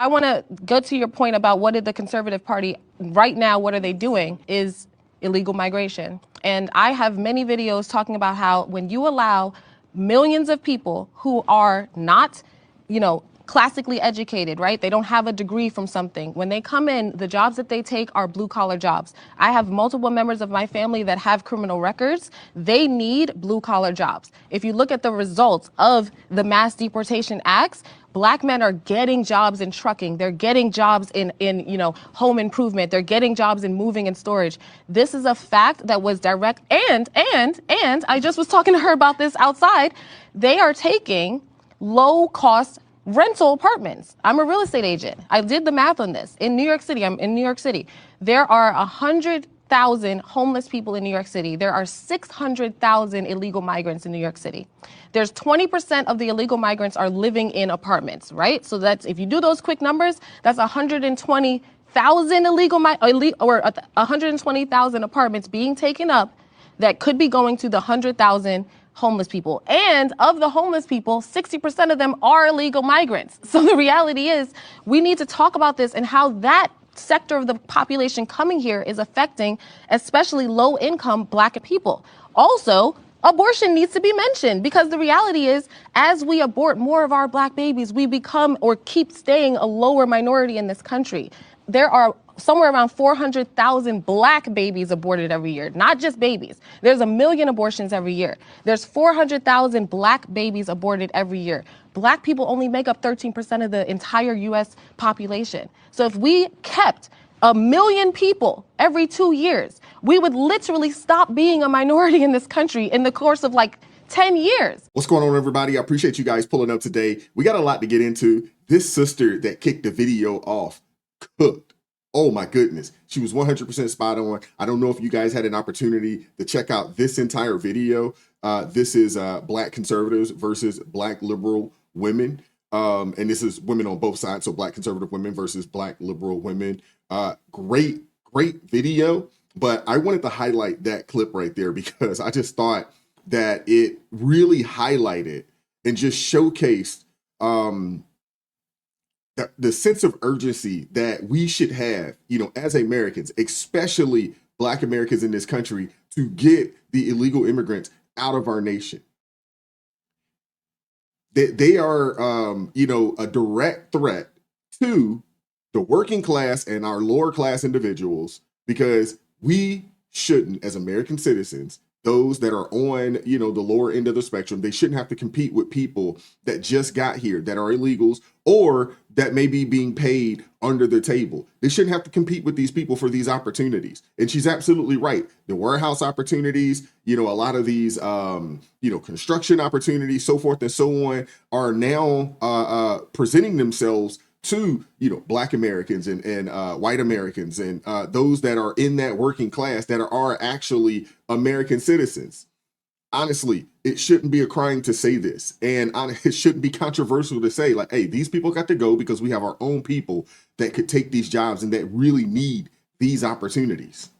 I want to go to your point about what did the Conservative Party right now, what are they doing is illegal migration. And I have many videos talking about how when you allow millions of people who are not, classically educated, right? They don't have a degree from something. When they come in, the jobs that they take are blue collar jobs. I have multiple members of my family that have criminal records. They need blue collar jobs. If you look at the results of the mass deportation acts, Black men are getting jobs in trucking. They're getting jobs in home improvement. They're getting jobs in moving and storage. This is a fact that was direct. And I just was talking to her about this outside. They are taking low cost rental apartments. I'm a real estate agent. I did the math on this. In New York City, I'm in New York City. There are 100,000 homeless people in New York City. There are 600,000 illegal migrants in New York City. There's 20% of the illegal migrants are living in apartments, right? So that's, if you do those quick numbers, that's 120,000 or 120,000 apartments being taken up that could be going to the 100,000 homeless people. And of the homeless people, 60% of them are illegal migrants. So the reality is we need to talk about this and how that sector of the population coming here is affecting especially low income Black people. Also, abortion needs to be mentioned because the reality is as we abort more of our Black babies, we become or keep staying a lower minority in this country. There are somewhere around 400,000 Black babies aborted every year, not just babies. There's 1 million abortions every year. There's 400,000 Black babies aborted every year. Black people only make up 13% of the entire U.S. population. So if we kept 1 million people every 2 years, we would literally stop being a minority in this country in the course of like 10 years. What's going on, everybody? I appreciate you guys pulling up today. We got a lot to get into. This sister that kicked the video off cooked. Oh my goodness. She was 100% spot on. I don't know if you guys had an opportunity to check out this entire video. This is Black conservatives versus Black liberal women. And this is women on both sides. So Black conservative women versus Black liberal women. Great video. But I wanted to highlight that clip right there because I just thought that it really highlighted and just showcased the sense of urgency that we should have, as Americans, especially Black Americans in this country, to get the illegal immigrants out of our nation. They are, a direct threat to the working class and our lower class individuals because we shouldn't, as American citizens, those that are on, the lower end of the spectrum, they shouldn't have to compete with people that just got here, that are illegals, or that may be being paid under the table. They shouldn't have to compete with these people for these opportunities. And she's absolutely right. The warehouse opportunities, a lot of these, construction opportunities, so forth and so on, are now presenting themselves to Black Americans and white Americans and those that are in that working class that are actually American citizens. Honestly, it shouldn't be a crime to say this, and it shouldn't be controversial to say, like, hey, these people got to go because we have our own people that could take these jobs and that really need these opportunities.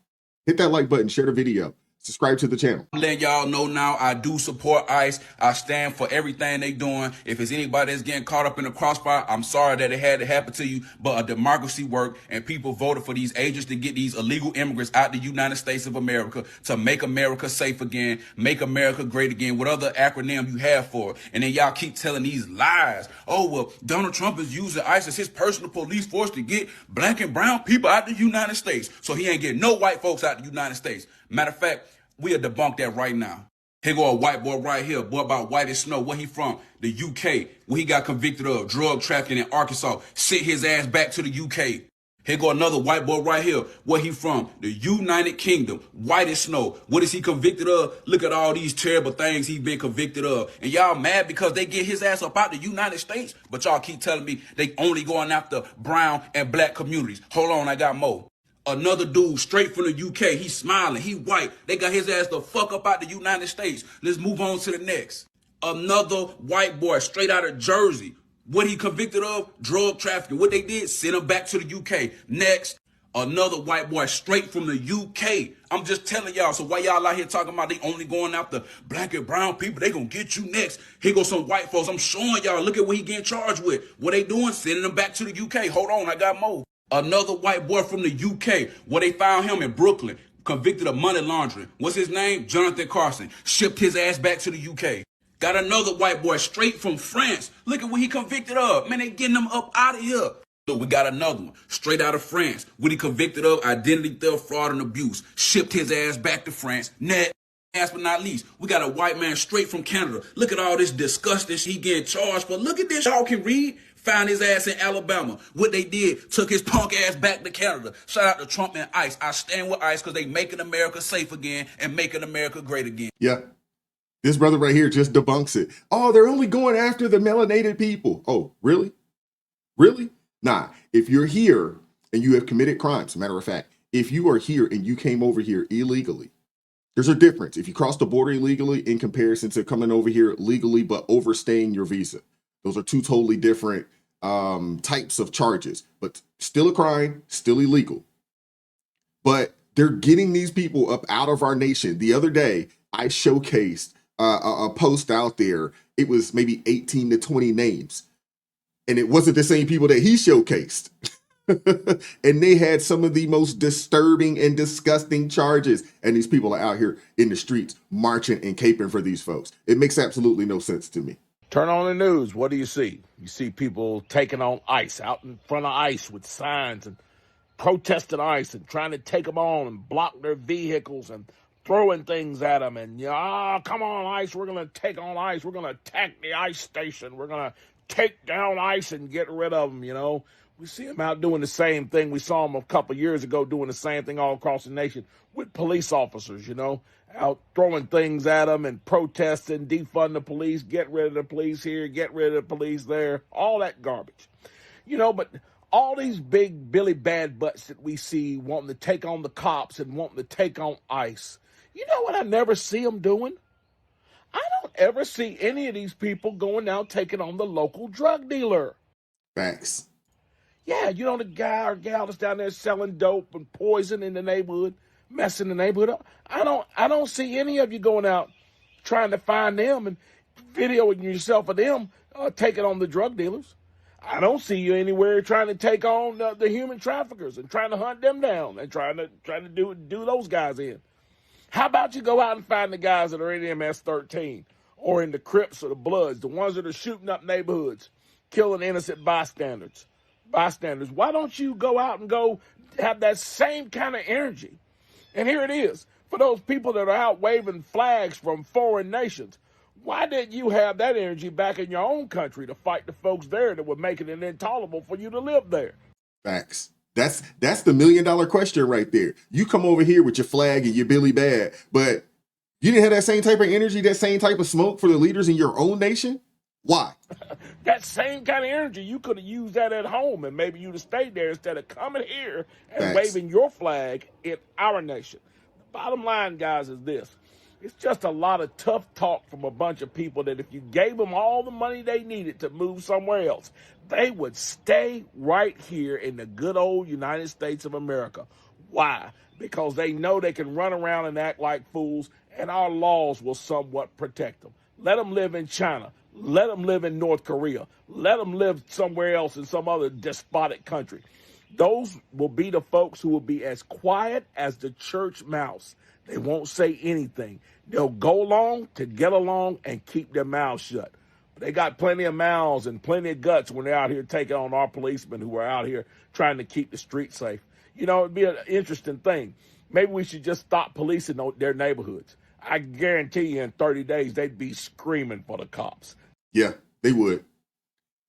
Hit that like button, share the video. Subscribe to the channel. I'm letting y'all know now, I do support ICE. I stand for everything they doing. If it's anybody that's getting caught up in the crossfire, I'm sorry that it had to happen to you, but a democracy worked and people voted for these agents to get these illegal immigrants out the United States of America to make America safe again, make America great again, what other acronym you have for it. And then y'all keep telling these lies. Oh, well, Donald Trump is using ICE as his personal police force to get Black and brown people out the United States. So he ain't getting no white folks out the United States. Matter of fact, we'll debunk that right now. Here go a white boy right here, boy about white as snow. Where he from? The UK, where he got convicted of drug trafficking in Arkansas. Sent his ass back to the UK. Here go another white boy right here. Where he from? The United Kingdom, white as snow. What is he convicted of? Look at all these terrible things he's been convicted of. And y'all mad because they get his ass up out the United States? But y'all keep telling me they only going after brown and Black communities. Hold on, I got more. Another dude straight from the UK, he's smiling, he white. They got his ass the fuck up out the United States. Let's move on to the next. Another white boy straight out of Jersey. What he convicted of? Drug trafficking. What they did? Send him back to the UK. Next. Another white boy straight from the UK. I'm just telling y'all. So why y'all out here talking about they only going after black and brown people? They gonna get you next. Here goes some white folks. I'm showing y'all. Look at what he getting charged with. What they doing? Sending them back to the UK. Hold on, I got more. Another white boy from the UK. Where they found him in Brooklyn. Convicted of money laundering. What's his name? Jonathan Carson. Shipped his ass back to the UK. Got another white boy straight from France. Look at what he convicted of. Man, they getting him up out of here. Look, we got another one straight out of France. What he convicted of? Identity theft, fraud, and abuse. Shipped his ass back to France. Net. Last but not least, we got a white man straight from Canada. Look at all this disgusting shit he getting charged for. Look at this. Y'all can read. Found his ass in Alabama. What they did, took his punk ass back to Canada. Shout out to Trump and ICE. I stand with ICE because they making America safe again and making America great again. Yeah. This brother right here just debunks it. Oh, they're only going after the melanated people. Oh, really? Really? Nah, if you're here and you have committed crimes, matter of fact, if you are here and you came over here illegally, there's a difference. If you cross the border illegally in comparison to coming over here legally but overstaying your visa, those are two totally different types of charges, but still a crime, still illegal. But they're getting these people up out of our nation. The other day, I showcased a post out there. It was maybe 18 to 20 names. And it wasn't the same people that he showcased. And they had some of the most disturbing and disgusting charges. And these people are out here in the streets marching and caping for these folks. It makes absolutely no sense to me. Turn on the news. What do you see? You see people taking on ICE, out in front of ICE with signs and protesting ICE and trying to take them on and block their vehicles and throwing things at them. And, come on, ICE. We're going to take on ICE. We're going to attack the ICE station. We're going to take down ICE and get rid of them, We see them out doing the same thing. We saw them a couple years ago doing the same thing all across the nation with police officers, out throwing things at them and protesting, defund the police, get rid of the police here, get rid of the police there, all that garbage. But all these big Billy Bad Butts that we see wanting to take on the cops and wanting to take on ICE, you know what I never see them doing? I don't ever see any of these people going out taking on the local drug dealer. Facts. Yeah, the guy or gal that's down there selling dope and poison in the neighborhood, messing the neighborhood up. I don't see any of you going out trying to find them and videoing yourself of them taking on the drug dealers. I don't see you anywhere trying to take on the human traffickers and trying to hunt them down and trying to do those guys in. How about you go out and find the guys that are in MS-13 or in the Crips or the Bloods, the ones that are shooting up neighborhoods, killing innocent bystanders. Why don't you go out and go have that same kind of energy? And here it is. For those people that are out waving flags from foreign nations, why didn't you have that energy back in your own country to fight the folks there that were making it intolerable for you to live there? Facts. That's the $1 million question right there. You come over here with your flag and your Billy Bad, but you didn't have that same type of energy, that same type of smoke for the leaders in your own nation? Why? That same kind of energy, you could have used that at home, and maybe you'd have stayed there instead of coming here and waving your flag in our nation. The bottom line, guys, is this. It's just a lot of tough talk from a bunch of people that if you gave them all the money they needed to move somewhere else, they would stay right here in the good old United States of America. Why? Because they know they can run around and act like fools, and our laws will somewhat protect them. Let them live in China. Let them live in North Korea. Let them live somewhere else in some other despotic country. Those will be the folks who will be as quiet as the church mouse. They won't say anything. They'll go along to get along and keep their mouths shut. But they got plenty of mouths and plenty of guts when they're out here taking on our policemen who are out here trying to keep the streets safe. It'd be an interesting thing. Maybe we should just stop policing their neighborhoods. I guarantee you in 30 days, they'd be screaming for the cops. Yeah, they would.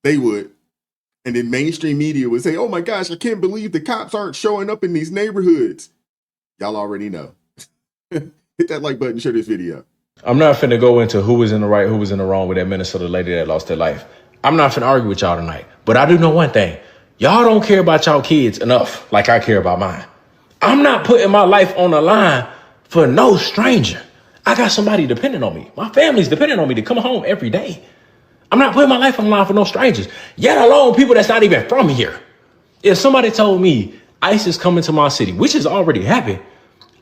They would. And then mainstream media would say, oh my gosh, I can't believe the cops aren't showing up in these neighborhoods. Y'all already know. Hit that like button, share this video. I'm not finna go into who was in the right, who was in the wrong with that Minnesota lady that lost her life. I'm not finna argue with y'all tonight. But I do know one thing. Y'all don't care about y'all kids enough like I care about mine. I'm not putting my life on the line for no stranger. I got somebody depending on me. My family's depending on me to come home every day. I'm not putting my life on the line for no strangers, yet alone people that's not even from here. If somebody told me ICE is coming to my city, which has already happened.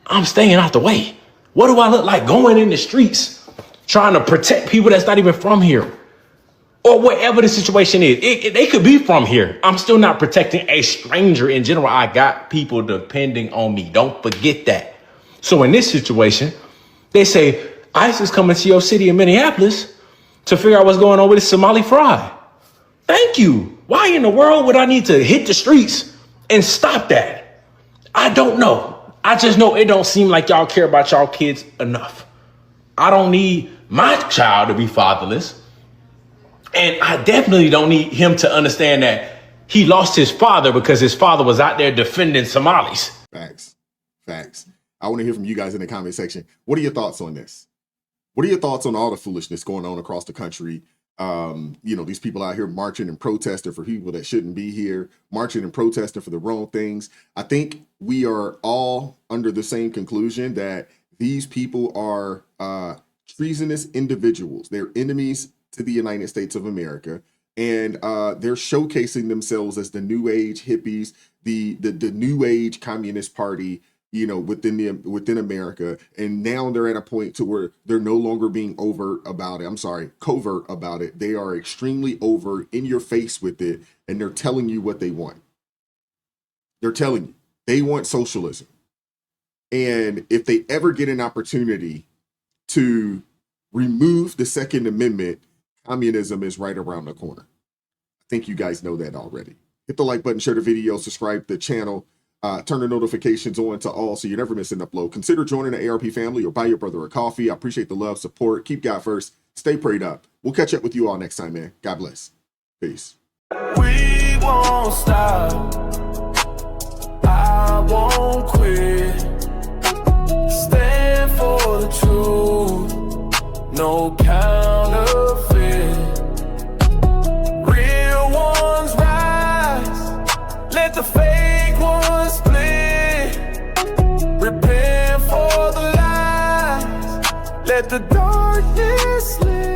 I'm staying out the way. What do I look like going in the streets, trying to protect people that's not even from here? Or whatever the situation is. They could be from here. I'm still not protecting a stranger in general. I got people depending on me. Don't forget that. So in this situation, they say, ICE is coming to your city in Minneapolis to figure out what's going on with this Somali fraud. Thank you. Why in the world would I need to hit the streets and stop that? I don't know. I just know it don't seem like y'all care about y'all kids enough. I don't need my child to be fatherless. And I definitely don't need him to understand that he lost his father because his father was out there defending Somalis. Facts. I want to hear from you guys in the comment section. What are your thoughts on this? What are your thoughts on all the foolishness going on across the country? These people out here marching and protesting for people that shouldn't be here, marching and protesting for the wrong things. I think we are all under the same conclusion that these people are treasonous individuals. They're enemies to the United States of America, and they're showcasing themselves as the new age hippies, the new age communist party, within America. And now they're at a point to where they're no longer being covert about it. They are extremely overt, in your face with it, and they're telling you what they want. They're telling you they want socialism. And if they ever get an opportunity to remove the Second Amendment, communism is right around the corner. I think you guys know that already. Hit the like button, share the video, subscribe to the channel, turn the notifications on to all so you never miss an upload. Consider joining the ARP family or buy your brother a coffee. I appreciate the love, support. Keep God first. Stay prayed up. We'll catch up with you all next time, man. God bless. Peace. We won't stop. I won't quit. Stand for the truth. No counterfeit. Real ones rise. Let the fake ones split. Repent for the lies. Let the darkness live.